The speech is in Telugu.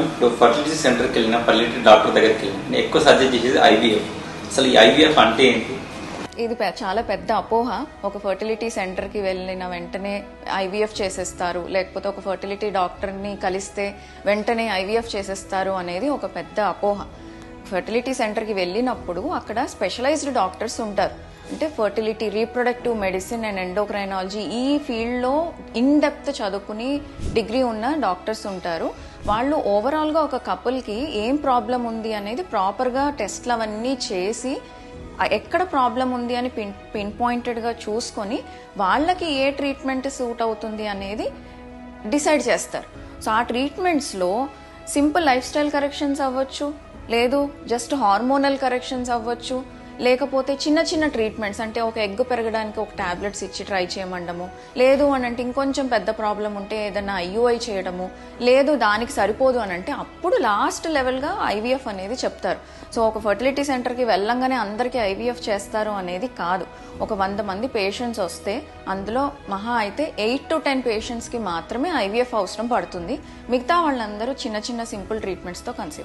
ఇప్పుడు ఫర్టిలిటీ సెంటర్కి వెళ్ళిన ఫర్టిలిటీ డాక్టర్ దగ్గరికి వెళ్ళిన ఎక్కువ సజెస్ట్ చేసేది ఐవీఎఫ్. అసలు ఈ ఐవీఎఫ్ అంటే ఏంటి? ఇది చాలా పెద్ద అపోహ. ఒక ఫర్టిలిటీ సెంటర్కి వెళ్ళిన వెంటనే ఐవీఎఫ్ చేసేస్తారు, లేకపోతే ఒక ఫర్టిలిటీ డాక్టర్ని కలిస్తే వెంటనే ఐవీఎఫ్ చేసేస్తారు అనేది ఒక పెద్ద అపోహ. ఫర్టిలిటీ సెంటర్కి వెళ్ళినప్పుడు అక్కడ స్పెషలైజ్డ్ డాక్టర్స్ ఉంటారు. అంటే fertility, reproductive medicine and endocrinology ఈ ఫీల్డ్లో ఇన్ డెప్త్ చదువుకుని డిగ్రీ ఉన్న డాక్టర్స్ ఉంటారు. వాళ్ళు ఓవరాల్గా ఒక కపుల్కి ఏం ప్రాబ్లం ఉంది అనేది ప్రాపర్గా టెస్ట్లు అవన్నీ చేసి ఎక్కడ ప్రాబ్లం ఉంది అని పిన్ పాయింటెడ్గా చూసుకొని వాళ్ళకి ఏ ట్రీట్మెంట్ సూట్ అవుతుంది అనేది డిసైడ్ చేస్తారు. సో ఆ ట్రీట్మెంట్స్లో సింపుల్ లైఫ్ స్టైల్ కరెక్షన్స్ అవ్వచ్చు, లేదు జస్ట్ హార్మోనల్ కరెక్షన్స్ అవ్వచ్చు, లేకపోతే చిన్న చిన్న ట్రీట్మెంట్స్ అంటే ఒక ఎగ్ పెరగడానికి ఒక టాబ్లెట్స్ ఇచ్చి ట్రై చేయమండము, లేదు అని అంటే ఇంకొంచెం పెద్ద ప్రాబ్లం ఉంటే ఏదైనా ఐయుఐ చేయడము, లేదు దానికి సరిపోదు అని అంటే అప్పుడు లాస్ట్ లెవెల్గా ఐవీఎఫ్ అనేది చెప్తారు. సో ఒక ఫర్టిలిటీ సెంటర్కి వెళ్ళంగానే అందరికీ ఐవీఎఫ్ చేస్తారు అనేది కాదు. ఒక 100 మంది పేషెంట్స్ వస్తే అందులో మహా అయితే 8 to 10 పేషెంట్స్కి మాత్రమే ఐవీఎఫ్ అవసరం పడుతుంది. మిగతా వాళ్ళందరూ చిన్న చిన్న సింపుల్ ట్రీట్మెంట్స్తో కన్సీవ్